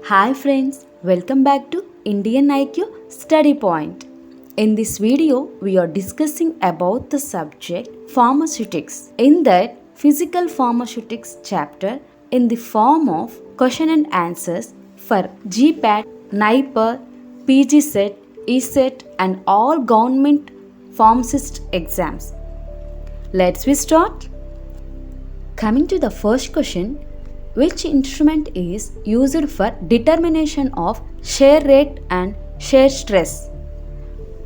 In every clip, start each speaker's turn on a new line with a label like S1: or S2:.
S1: Hi friends, welcome back to Indian IQ Study Point. In this video, we are discussing about the subject pharmaceutics. In that physical pharmaceutics chapter in the form of question and answers for GPAT, NIPER, PGCET, ECET and all government pharmacist exams. Let's we start. Coming to the first question, which instrument is used for determination of shear rate and shear stress?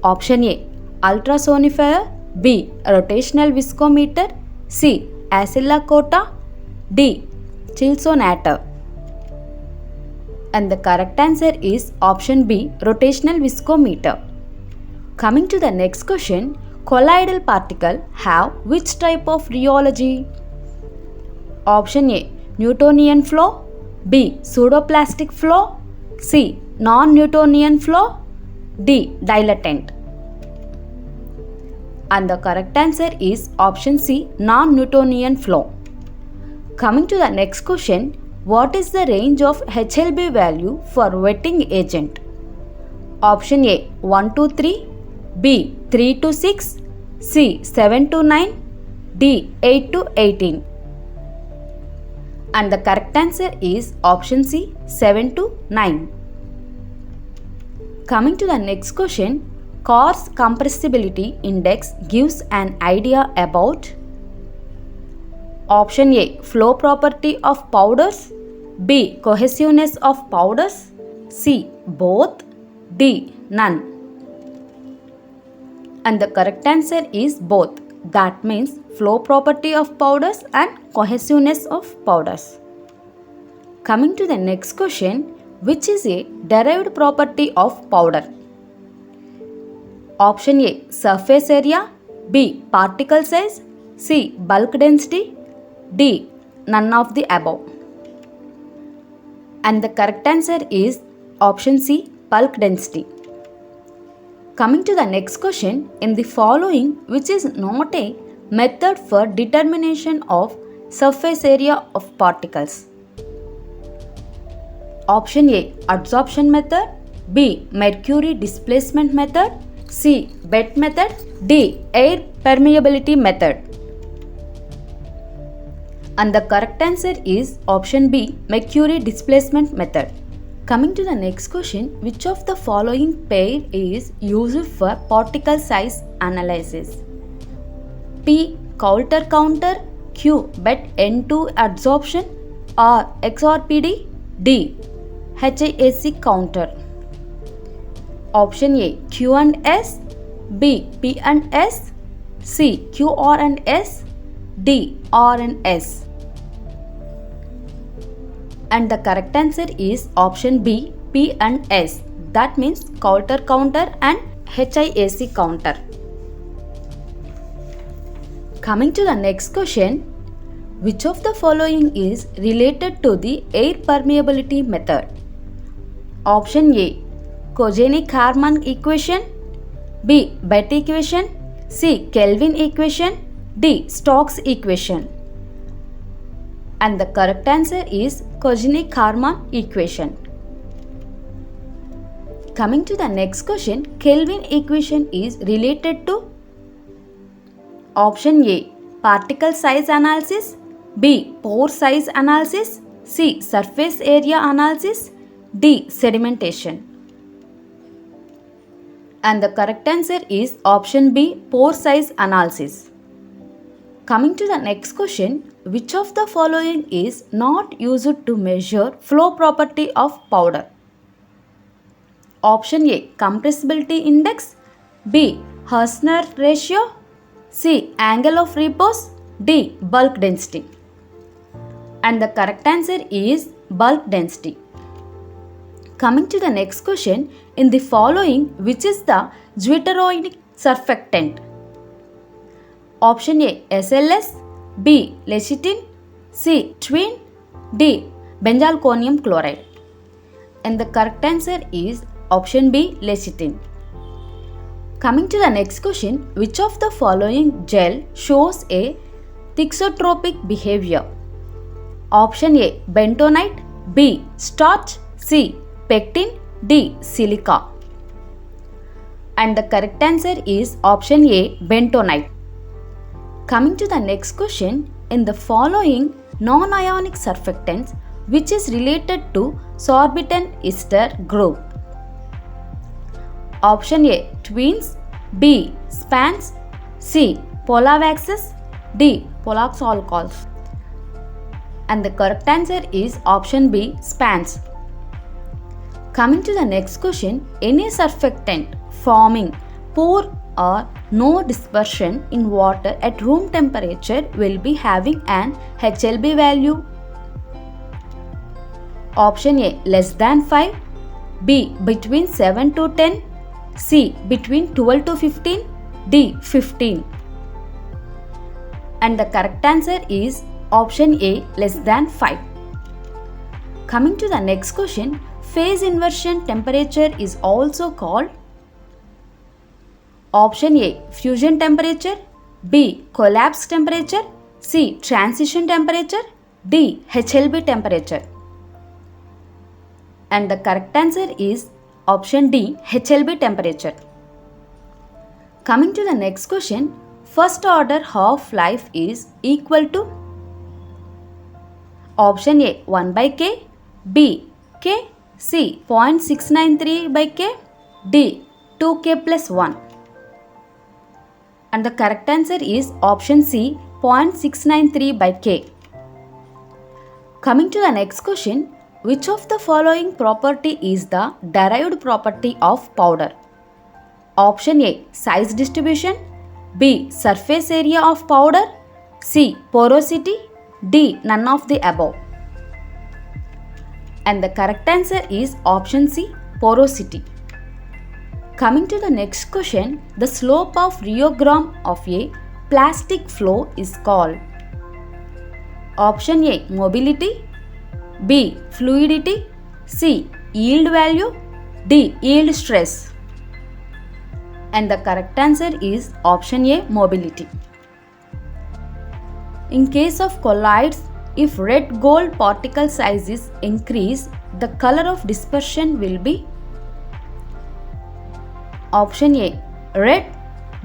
S1: Option A, ultrasonifier. B, rotational viscometer. C, oscillocota. D, chelsonator. And the correct answer is option B, rotational viscometer. Coming to the next question, colloidal particle have which type of rheology? Option A, Newtonian flow. B, pseudoplastic flow. C, non-Newtonian flow. D, dilatant. And the correct answer is option C, non-Newtonian flow. Coming to the next question, what is the range of HLB value for wetting agent? Option A, 1 to 3. B, 3 to 6. C, 7 to 9. D, 8 to 18. And the correct answer is option C, 7 to 9. Coming to the next question, coarse compressibility index gives an idea about option A, flow property of powders. B, cohesiveness of powders. C, both. D, none. And the correct answer is both. That means flow property of powders and cohesiveness of powders. Coming to the next question, which is a derived property of powder? Option A, surface area. B, particle size. C, bulk density. D, none of the above. And the correct answer is option C, bulk density. Coming to the next question, in the following, which is not a method for determination of surface area of particles? Option A, adsorption method. B, mercury displacement method. C, Bett method. D, air permeability method. And the correct answer is option B, mercury displacement method. Coming to the next question, which of the following pair is used for particle size analysis? P, Coulter counter. Q, Bett N2 adsorption. or XRPD. D, HIAC counter. Option A, Q and S. B, P and S. C, QR and S. D, R and S. And the correct answer is option B, P and S. That means Coulter counter and HIAC counter. Coming to the next question, which of the following is related to the air permeability method? Option A, Koenig-Harman equation. B, Bett equation. C, Kelvin equation. D, Stokes equation. And the correct answer is Koenig-Harman equation. Coming to the next question, Kelvin equation is related to option A, particle size analysis. B, pore size analysis. C, surface area analysis. D, sedimentation. And the correct answer is option B, pore size analysis. Coming to the next question, which of the following is not used to measure flow property of powder? Option A, compressibility index. B, Hertzner ratio. C, angle of repose. D, bulk density. And the correct answer is bulk density. Coming to the next question, in the following, which is the zwitteroinic surfactant? Option A, SLS. B, lecithin. C, twin. D, benzalkonium chloride. And the correct answer is option B, lecithin. Coming to the next question, which of the following gel shows a thixotropic behavior? Option A, bentonite. B, starch. C. Pectin, D. Silica. And the correct answer is option A. Bentonite. Coming to the next question, in the following non-ionic surfactants, which is related to sorbitan ester group? Option A. Twins, B. Spans, C. Polavaxes, D. Polax alcohols. And the correct answer is option B. Spans. Coming to the next question, any surfactant forming poor or no dispersion in water at room temperature will be having an HLB value. Option A. Less than 5, B. Between 7 to 10, C. Between 12 to 15, D. 15. And the correct answer is option A. Less than 5. Coming to the next question, phase inversion temperature is also called option A. Fusion temperature, B. Collapse temperature, C. Transition temperature, D. HLB temperature. And the correct answer is option D. HLB temperature. Coming to the next question, first order half-life is equal to option A. 1 by K, B. K, C. 0.693 by K, D. 2K plus 1. And the correct answer is option C. 0.693 by K. Coming to the next question, which of the following property is the derived property of powder? Option A. Size distribution, B. Surface area of powder, C. Porosity, D. None of the above. And the correct answer is option C. Porosity. Coming to the next question, the slope of rheogram of a plastic flow is called option A. Mobility, B. Fluidity, C. Yield value, D. Yield stress. And the correct answer is option A. Mobility. In case of colloids, if red gold particle size is increased, the color of dispersion will be option A. Red,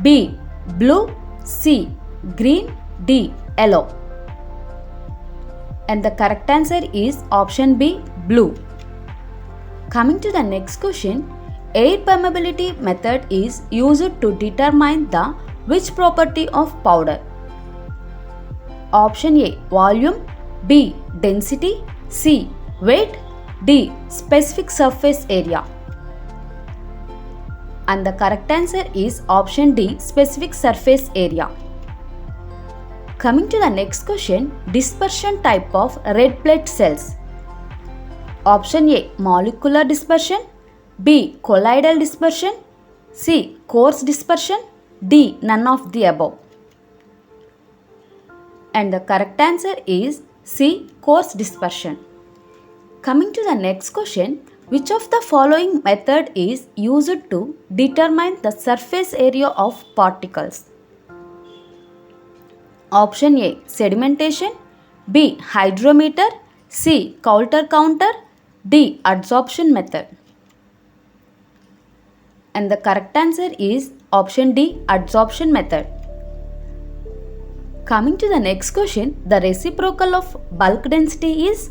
S1: B. Blue, C. Green, D. Yellow. And the correct answer is option B. Blue. Coming to the next question, air permeability method is used to determine the which property of powder? Option A. Volume, B. Density, C. Weight, D. Specific surface area. And the correct answer is option D. Specific surface area. Coming to the next question, dispersion type of red blood cells. Option A. Molecular dispersion, B. Colloidal dispersion, C. Coarse dispersion, D. None of the above. And the correct answer is C. Coarse dispersion. Coming to the next question, which of the following method is used to determine the surface area of particles? Option A. Sedimentation, B. Hydrometer, C. Coulter counter, D. Adsorption method. And the correct answer is option D. Adsorption method. Coming to the next question, the reciprocal of bulk density is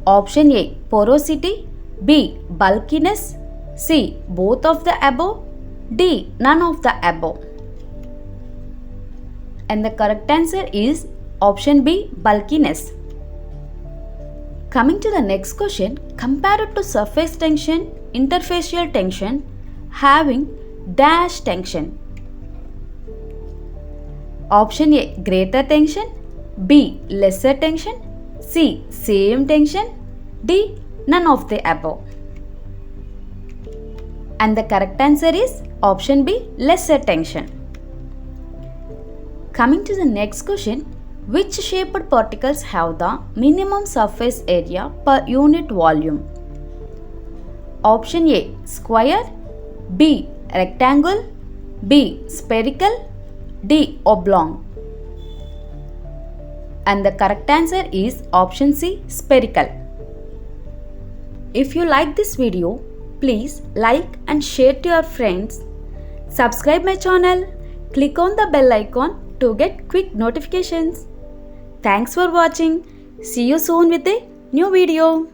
S1: option A. Porosity, B. Bulkiness, C. Both of the above, D. None of the above. And the correct answer is option B. Bulkiness. Coming to the next question, compared to surface tension, interfacial tension having dash tension. Option A. Greater tension, B. Lesser tension, C. Same tension, D. None of the above. And the correct answer is option B. Lesser tension. Coming to the next question, which shaped particles have the minimum surface area per unit volume? Option A. Square, B. Rectangle, B. Spherical, D. Oblong. And the correct answer is option C. Spherical. If you like this video, please like and share to your friends. Subscribe my channel. Click on the bell icon to get quick notifications. Thanks for watching. See you soon with a new video.